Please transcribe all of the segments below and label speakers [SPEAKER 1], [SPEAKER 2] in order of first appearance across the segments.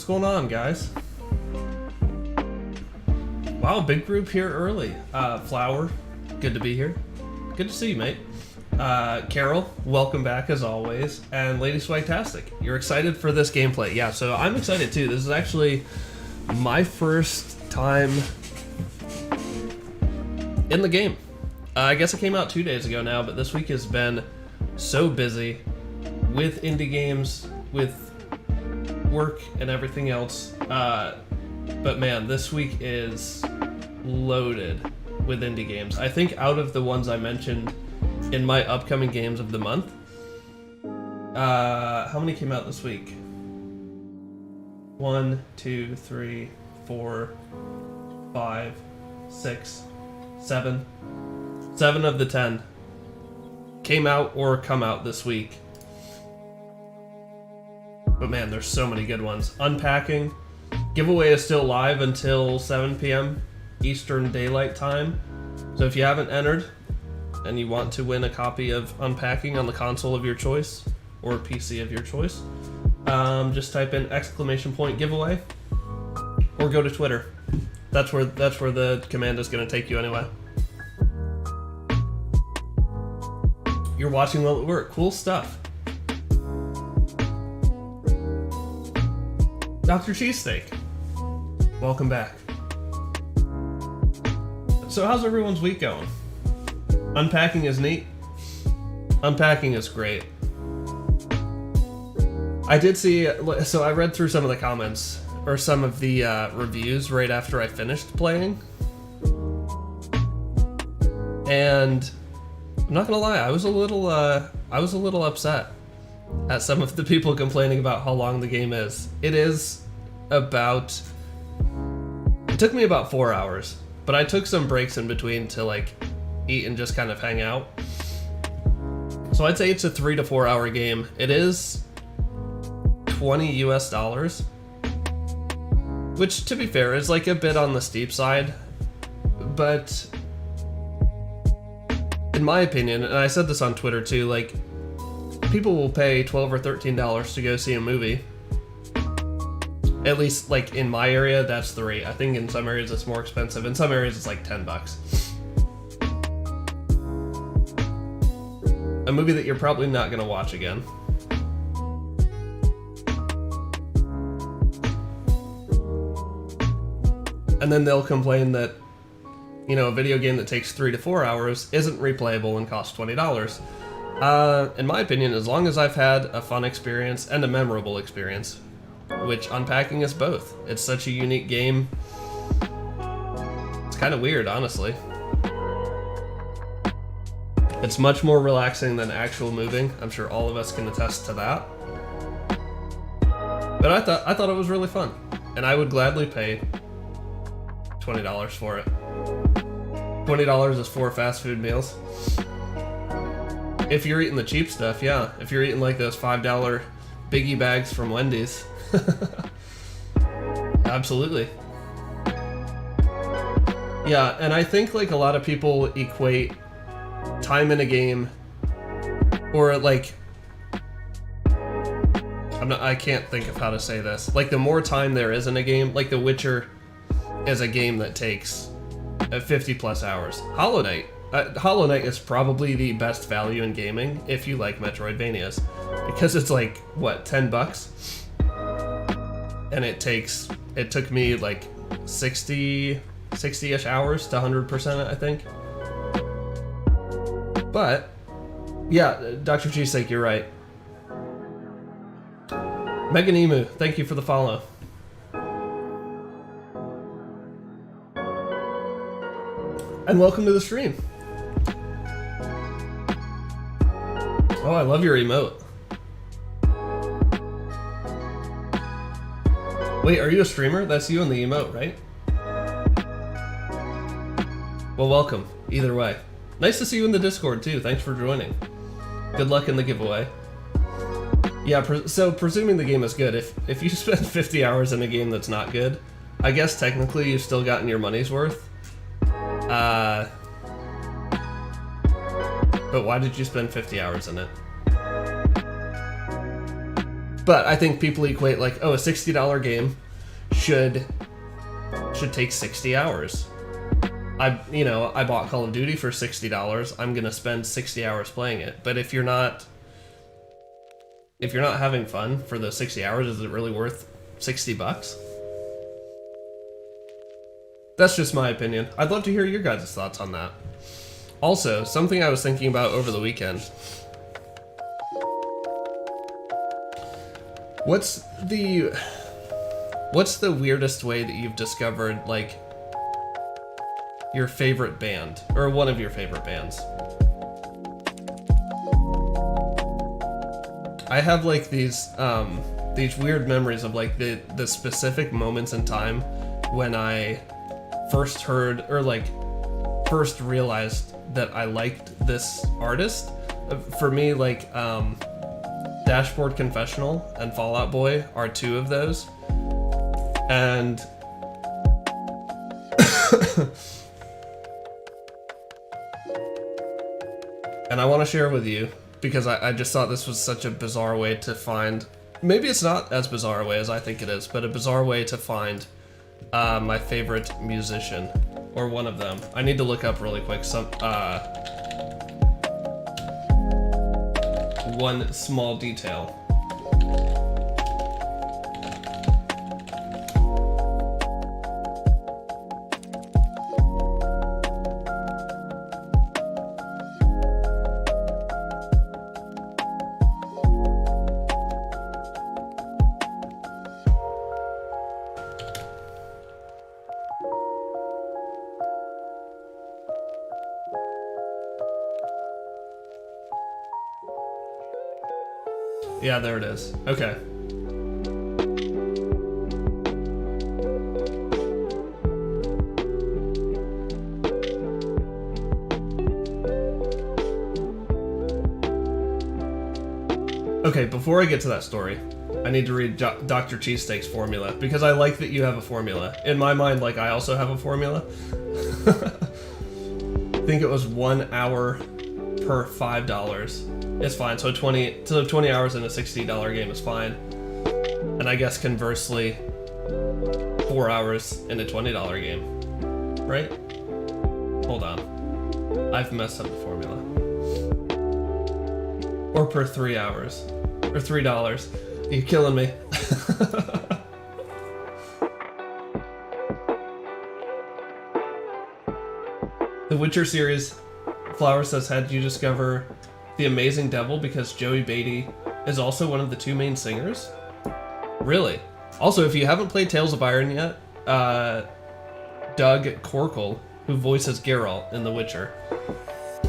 [SPEAKER 1] What's going on, guys? Wow, big group here early. Flower, good to be here. Good to see you, mate. Carol, welcome back as always. And Lady Swagtastic, you're excited for this gameplay. Yeah, so I'm excited too. This is actually my first time in the game. I guess it came out 2 days ago now, but this week has been so busy with indie games, with work and everything else. But man, this week is loaded with indie games. I think out of the ones I mentioned in my upcoming games of the month, how many came out this week? 1, 2, 3, 4, 5, 6, 7. 7 of the 10 came out or come out this week. But man, there's so many good ones. Unpacking. Giveaway is still live until 7 p.m. Eastern Daylight Time. So if you haven't entered and you want to win a copy of Unpacking on the console of your choice or PC of your choice, just type in !giveaway or go to Twitter. That's where the command is going to take you anyway. You're watching while at work. Cool stuff. Dr. Cheesesteak, welcome back. So how's everyone's week going? Unpacking is neat. Unpacking is great. I did see, so I read through some of the comments, or some of the reviews right after I finished playing. And I'm not gonna lie, I was a little upset at some of the people complaining about how long the game is. It took me about 4 hours, but I took some breaks in between to like eat and just kind of hang out. So I'd say it's a 3 to 4 hour game. It is $20 US, which to be fair is like a bit on the steep side, but in my opinion, and I said this on Twitter too, like, people will pay $12 or $13 to go see a movie. At least, like, in my area, that's the rate. I think in some areas it's more expensive. In some areas it's like $10. A movie that you're probably not going to watch again. And then they'll complain that, you know, a video game that takes 3 to 4 hours isn't replayable and costs $20. In my opinion, as long as I've had a fun experience and a memorable experience, which Unpacking is both. It's such a unique game. It's kind of weird, honestly. It's much more relaxing than actual moving. I'm sure all of us can attest to that. But I thought it was really fun, and I would gladly pay $20 for it. $20 is 4 fast food meals. If you're eating the cheap stuff, yeah. If you're eating like those $5 biggie bags from Wendy's. Absolutely. Yeah, and I think like a lot of people equate time in a game, or like, I can't think of how to say this. Like, the more time there is in a game, like The Witcher is a game that takes 50 plus hours. Hollow Knight is probably the best value in gaming if you like Metroidvanias, because it's like, what, $10? And it took me like 60-ish hours to 100% it, I think. But yeah, Dr. Cheesesteak, you're right. Megan Emu, thank you for the follow. And welcome to the stream. Oh, I love your emote. Wait, are you a streamer? That's you in the emote, right? Well, welcome, either way. Nice to see you in the Discord, too. Thanks for joining. Good luck in the giveaway. Yeah, so presuming the game is good, if you spend 50 hours in a game that's not good, I guess technically you've still gotten your money's worth. But why did you spend 50 hours in it? But I think people equate like, oh, a $60 game should take 60 hours. I bought Call of Duty for $60. I'm gonna spend 60 hours playing it. But if you're not having fun for those 60 hours, is it really worth $60? That's just my opinion. I'd love to hear your guys' thoughts on that. Also, something I was thinking about over the weekend. What's the weirdest way that you've discovered, like, your favorite band, or one of your favorite bands? I have like these weird memories of like the specific moments in time when I first heard, or like first realized that I liked this artist. For me, like Dashboard Confessional and Fall Out Boy are two of those. And and I want to share with you because I just thought this was such a bizarre way to find, maybe it's not as bizarre a way as I think it is, but a bizarre way to find my favorite musician, or one of them. I need to look up really quick one small detail. Yeah, there it is. Okay. Okay, before I get to that story, I need to read Dr. Cheesesteak's formula, because I like that you have a formula. In my mind, like, I also have a formula. I think it was 1 hour per $5. It's fine. So 20 hours in a $60 game is fine. And I guess conversely, 4 hours in a $20 game, right? Hold on, I've messed up the formula. Or per 3 hours, or $3. You're killing me. The Witcher series, Flower says, had you discover The Amazing Devil because Joey Beatty is also one of the two main singers? Really? Also, if you haven't played Tales of Iron yet, Doug Corkle, who voices Geralt in The Witcher,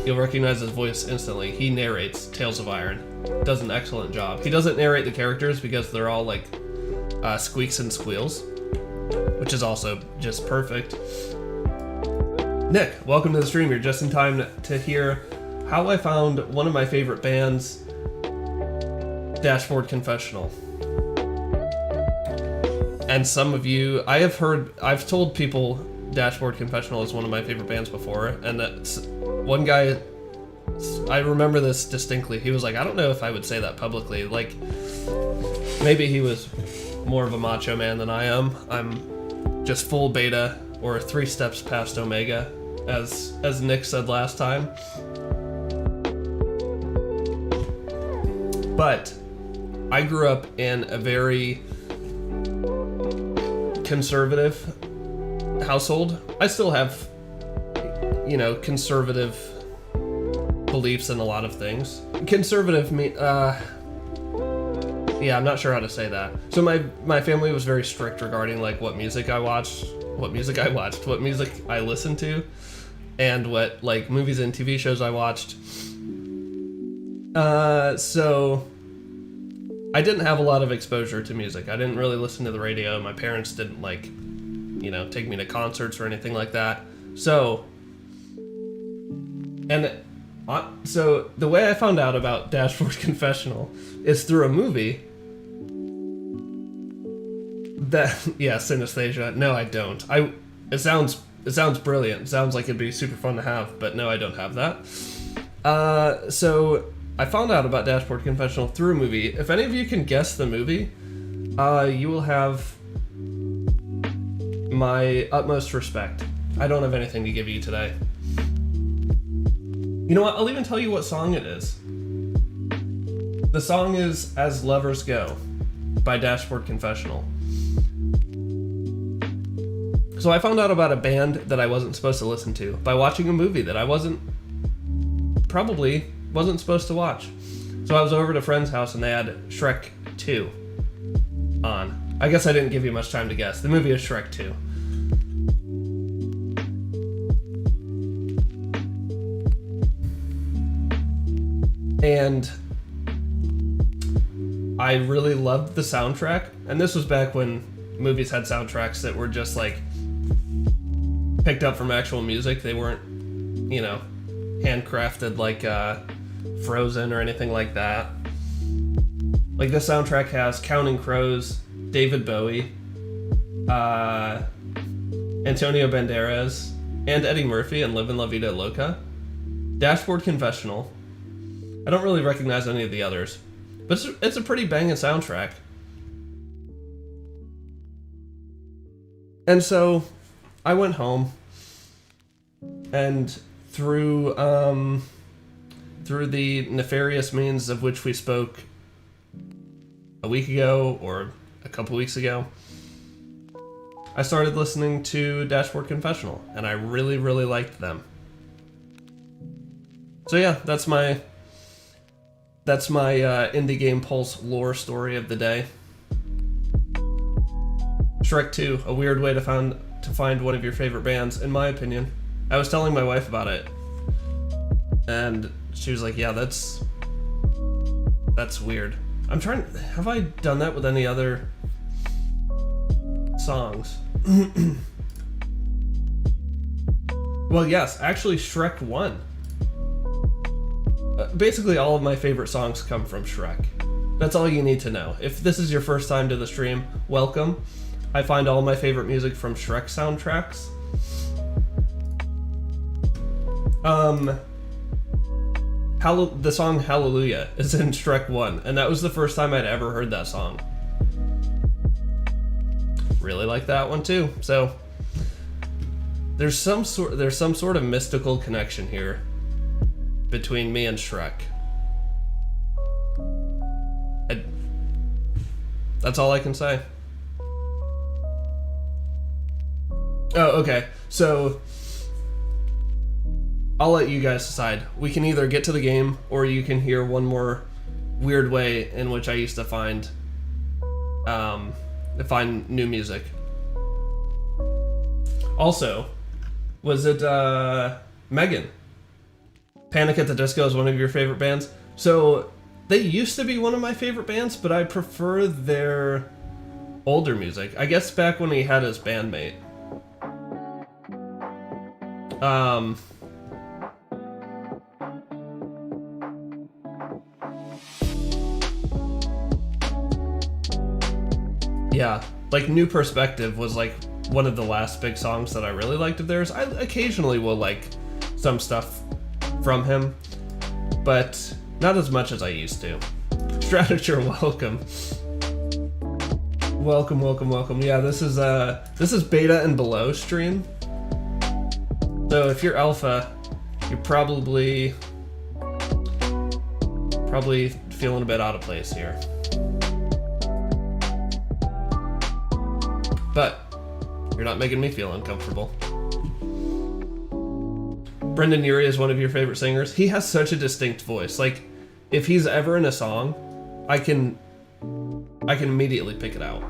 [SPEAKER 1] you'll recognize his voice instantly. He narrates Tales of Iron. Does an excellent job. He doesn't narrate the characters because they're all like squeaks and squeals, which is also just perfect. Nick, welcome to the stream. You're just in time to hear how I found one of my favorite bands, Dashboard Confessional. And some of you, I've told people Dashboard Confessional is one of my favorite bands before, and that's one guy, I remember this distinctly, he was like, I don't know if I would say that publicly. Like, maybe he was more of a macho man than I am. I'm just full beta, or 3 steps past omega, as Nick said last time. But I grew up in a very conservative household. I still have, conservative beliefs in a lot of things. Conservative I'm not sure how to say that. So my family was very strict regarding like what music I listened to, and what like movies and TV shows I watched. So I didn't have a lot of exposure to music. I didn't really listen to the radio. My parents didn't take me to concerts or anything like that. So the way I found out about Dashboard Confessional is through a movie synesthesia. No, I don't. It sounds brilliant. It sounds like it'd be super fun to have, but no, I don't have that. So I found out about Dashboard Confessional through a movie. If any of you can guess the movie, you will have my utmost respect. I don't have anything to give you today. You know what? I'll even tell you what song it is. The song is As Lovers Go by Dashboard Confessional. So I found out about a band that I wasn't supposed to listen to by watching a movie that I probably wasn't supposed to watch. So I was over at a friend's house and they had Shrek 2 on. I guess I didn't give you much time to guess. The movie is Shrek 2. And I really loved the soundtrack. And this was back when movies had soundtracks that were just like picked up from actual music. They weren't, handcrafted like Frozen or anything like that. Like this soundtrack has Counting Crows, David Bowie, Antonio Banderas, and Eddie Murphy in Livin' La Vida Loca, Dashboard Confessional. I don't really recognize any of the others, but it's a pretty banging soundtrack. And so I went home, and through the nefarious means of which we spoke a week ago or a couple weeks ago, I started listening to Dashboard Confessional, and I really, really liked them. So yeah, that's my Indie Game Pulse lore story of the day. Shrek 2, a weird way to find one of your favorite bands, in my opinion. I was telling my wife about it, and she was like, yeah, that's weird. Have I done that with any other songs? Well, yes, actually Shrek 1. Basically all of my favorite songs come from Shrek. That's all you need to know. If this is your first time to the stream, welcome. I find all my favorite music from Shrek soundtracks. The song Hallelujah is in Shrek 1, and that was the first time I'd ever heard that song. Really like that one too. So there's some sort of mystical connection here between me and Shrek. That's all I can say. Oh, okay. So I'll let you guys decide. We can either get to the game, or you can hear one more weird way in which I used to find new music. Also, was it Megan? Panic at the Disco is one of your favorite bands? So they used to be one of my favorite bands, but I prefer their older music. I guess back when he had his bandmate. Yeah, like New Perspective was like one of the last big songs that I really liked of theirs. I occasionally will like some stuff from him, but not as much as I used to. Stratature, welcome. Welcome. Yeah, this is beta and below stream. So if you're alpha, you're probably feeling a bit out of place here. But you're not making me feel uncomfortable. Brendan Urie is one of your favorite singers. He has such a distinct voice. Like, if he's ever in a song, I can immediately pick it out.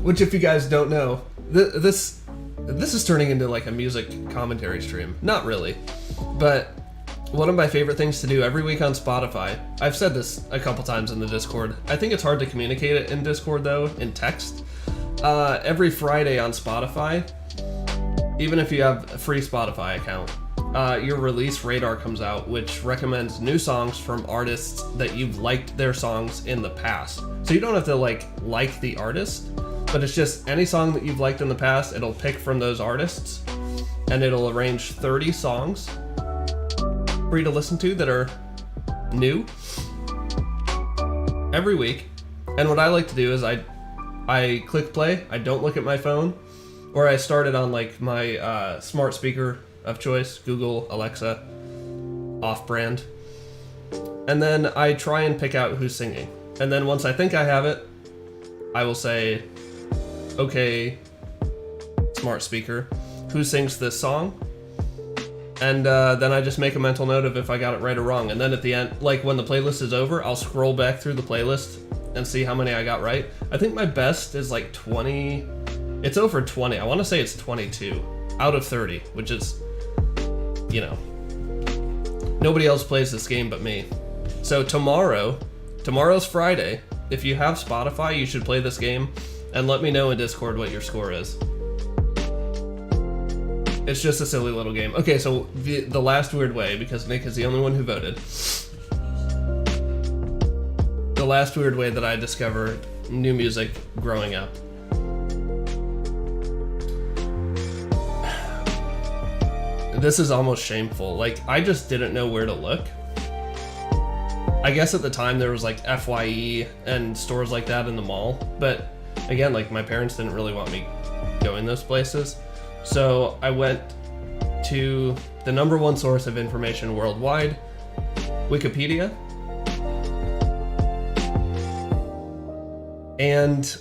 [SPEAKER 1] Which, if you guys don't know, this is turning into like a music commentary stream. Not really, but one of my favorite things to do every week on Spotify, I've said this a couple times in the Discord. I think it's hard to communicate it in Discord though, in text. Every Friday on Spotify, even if you have a free Spotify account, your release radar comes out, which recommends new songs from artists that you've liked their songs in the past. So you don't have to like the artist, but it's just any song that you've liked in the past, it'll pick from those artists, and it'll arrange 30 songs free to listen to that are new every week. And what I like to do is I click play, I don't look at my phone, or I start it on like my smart speaker of choice, Google, Alexa, off-brand. And then I try and pick out who's singing. And then once I think I have it, I will say, okay, smart speaker, who sings this song? And then I just make a mental note of if I got it right or wrong. And then at the end, like when the playlist is over, I'll scroll back through the playlist and see how many I got right. I think my best is like 20. It's over 20. I want to say it's 22 out of 30, which is, you know, nobody else plays this game but me. So tomorrow's Friday. If you have Spotify, you should play this game and let me know in Discord what your score is. It's just a silly little game. Okay, so the last weird way, because Nick is the only one who voted. The last weird way that I discovered new music growing up. This is almost shameful. Like, I just didn't know where to look. I guess at the time there was like FYE and stores like that in the mall. But again, like my parents didn't really want me going those places. So I went to the #1 source of information worldwide, Wikipedia. And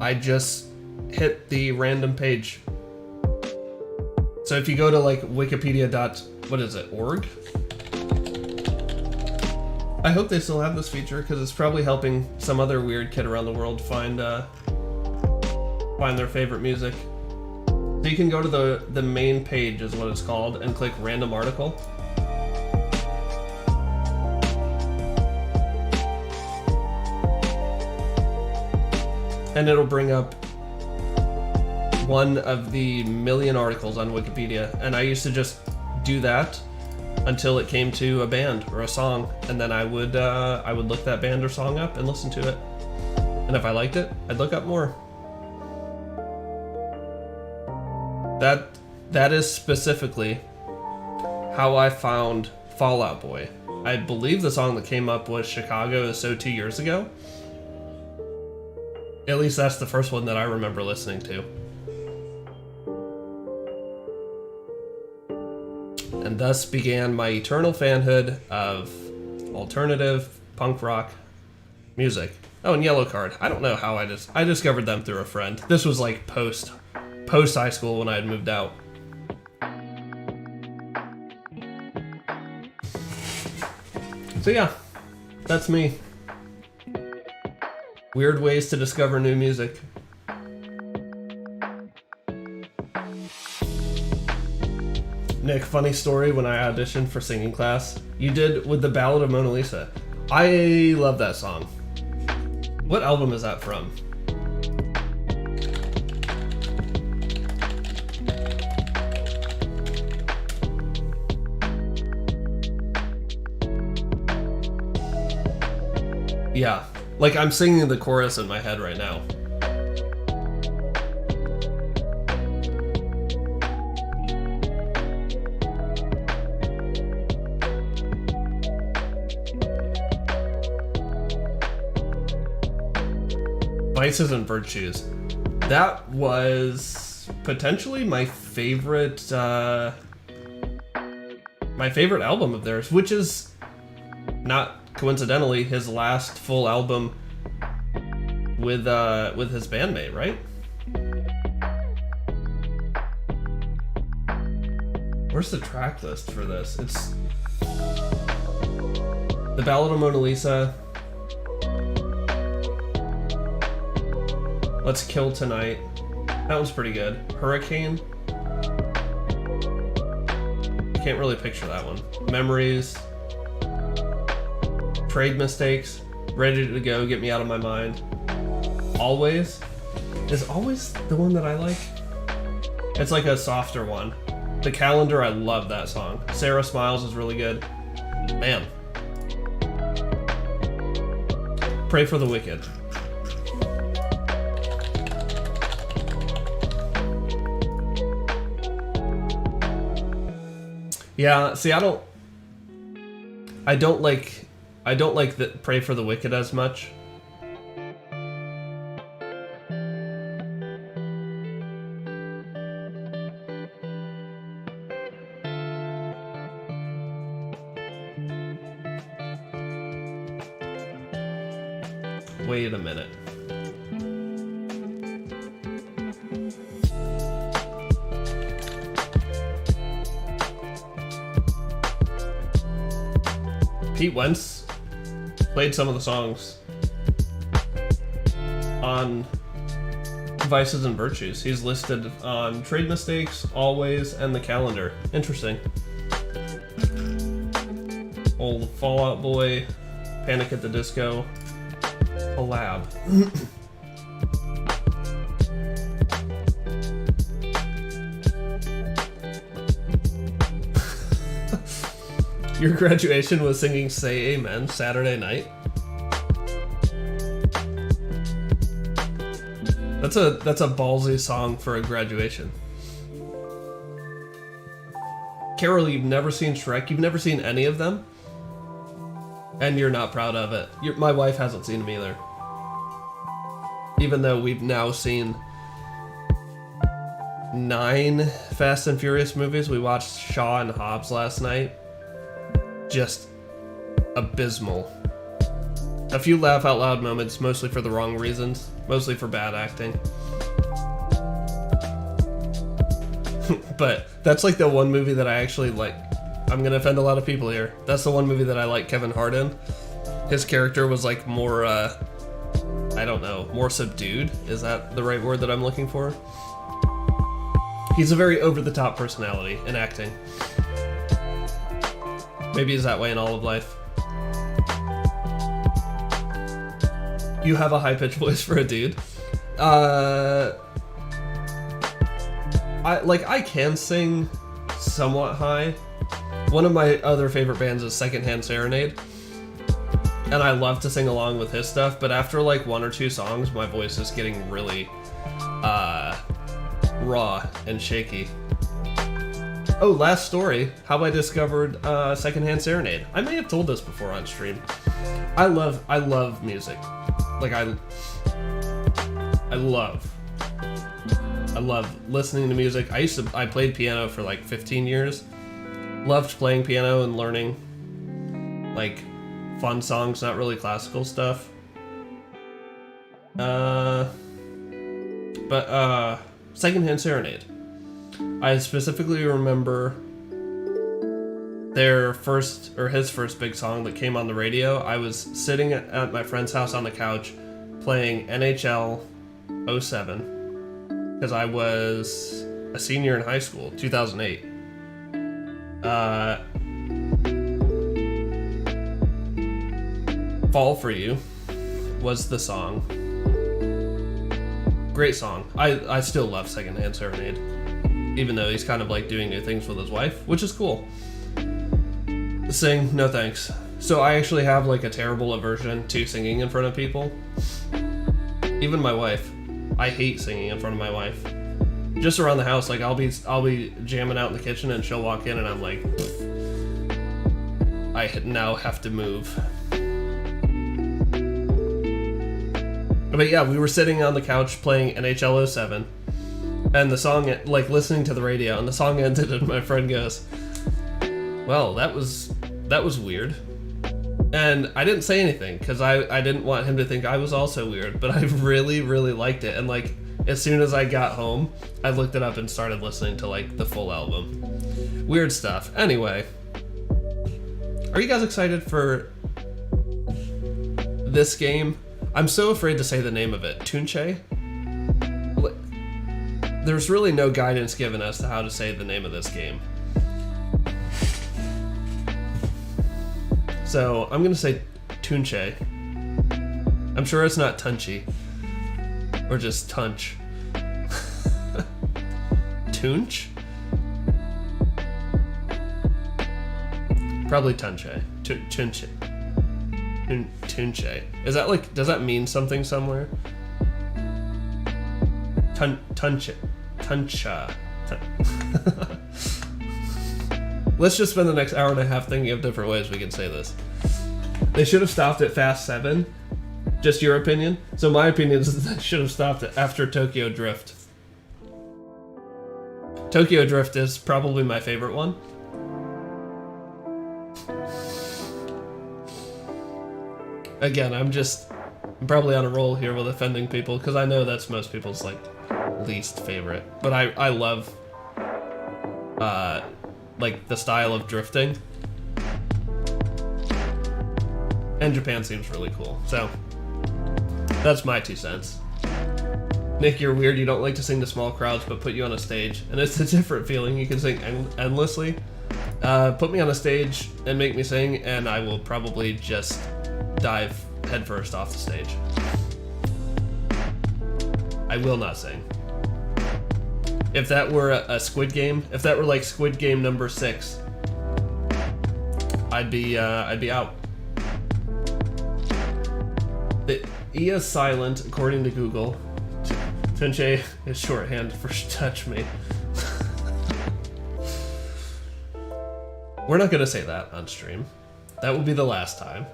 [SPEAKER 1] I just hit the random page. So if you go to like wikipedia.org, I hope they still have this feature because it's probably helping some other weird kid around the world find their favorite music. So you can go to the main page is what it's called and click random article. And it'll bring up one of the million articles on Wikipedia. And I used to just do that until it came to a band or a song, and then I would look that band or song up and listen to it. And if I liked it, I'd look up more. That is specifically how I found Fall Out Boy. I believe the song that came up was Chicago Is So 2 years ago. At least that's the first one that I remember listening to. And thus began my eternal fanhood of alternative punk rock music. Oh, and Yellow Card. I don't know how I discovered them through a friend. This was like post high school when I had moved out. So yeah, that's me. Weird ways to discover new music. Nick, funny story, when I auditioned for singing class, you did with the Ballad of Mona Lisa. I love that song. What album is that from? Yeah, like I'm singing the chorus in my head right now. Vices and Virtues. That was potentially my favorite album of theirs, which is not coincidentally his last full album with his bandmate, right? Where's the track list for this? It's The Ballad of Mona Lisa, Let's Kill Tonight. That one's pretty good. Hurricane. I can't really picture that one. Memories. Trade Mistakes. Ready to Go, Get Me Out of My Mind. Always. Is Always the one that I like? It's like a softer one. The Calendar, I love that song. Sarah Smiles is really good. Man. Pray for the Wicked. Yeah, see, I don't like the Pray for the Wicked as much. Wait a minute. Pete Wentz played some of the songs on Vices and Virtues. He's listed on Trade Mistakes, Always, and The Calendar. Interesting. Old Fall Out Boy, Panic at the Disco, collab. Your graduation was singing Say Amen Saturday night? That's a ballsy song for a graduation. Carol, you've never seen Shrek? You've never seen any of them? And you're not proud of it. My wife hasn't seen them either. Even though we've now seen 9 Fast and Furious movies. We watched Shaw and Hobbs last night. Just abysmal. A few laugh out loud moments, mostly for the wrong reasons, mostly for bad acting. But that's like the one movie that I actually like. I'm gonna offend a lot of people here. That's the one movie that I like Kevin Hart in. His character was like more, I don't know, more subdued. Is that the right word that I'm looking for? He's a very over-the-top personality in acting. Maybe he's that way in all of life. You have a high-pitched voice for a dude. I can sing somewhat high. One of my other favorite bands is Secondhand Serenade. And I love to sing along with his stuff, but after like 1 or 2 songs, my voice is getting really raw and shaky. Oh, last story. How I discovered Secondhand Serenade. I may have told this before on stream. I love music. Like I love listening to music. I played piano for like 15 years. Loved playing piano and learning like fun songs, not really classical stuff. But Secondhand Serenade. I specifically remember his first big song that came on the radio. I was sitting at my friend's house on the couch playing NHL 07 because I was a senior in high school, 2008. Fall For You was the song. Great song. I still love Secondhand Serenade, even though he's kind of like doing new things with his wife, which is cool. Sing, no thanks. So I actually have like a terrible aversion to singing in front of people. Even my wife. I hate singing in front of my wife. Just around the house, like I'll be jamming out in the kitchen and she'll walk in and I'm like, I now have to move. But yeah, we were sitting on the couch playing NHL 07 and the song, like listening to the radio, and the song ended and my friend goes, well, that was weird. And I didn't say anything because I didn't want him to think I was also weird, but I really, really liked it. And like, as soon as I got home, I looked it up and started listening to like the full album. Weird stuff. Anyway, are you guys excited for this game? I'm so afraid to say the name of it. Tunche? There's really no guidance given as to how to say the name of this game. So I'm gonna say Tunche. I'm sure it's not Tunche. Or just Tunch. Tunche? Probably Tunche. Tunche. Tunche. Is that like, does that mean something somewhere? Tunche. Tuncha. Let's just spend the next hour and a half thinking of different ways we can say this. They should have stopped at Fast 7. Just your opinion? So my opinion is that they should have stopped it after Tokyo Drift. Tokyo Drift is probably my favorite one. Again, I'm probably on a roll here with offending people, because I know that's most people's, like, least favorite. But I love, like, the style of drifting. And Japan seems really cool, so that's my 2 cents. Nick, you're weird. You don't like to sing to small crowds, but put you on a stage. And it's a different feeling. You can sing endlessly. Put me on a stage and make me sing, and I will probably just dive headfirst off the stage. I will not sing. If that were a Squid Game, if that were like Squid Game number 6, I'd be out. The E is silent, according to Google. Tunche is shorthand for touch me. We're not gonna say that on stream. That will be the last time.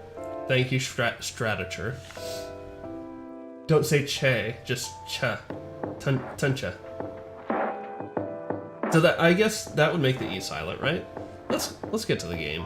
[SPEAKER 1] Thank you, Stratature. Don't say che, just cha. Tunche. So that, I guess that would make the E silent, right? Let's get to the game.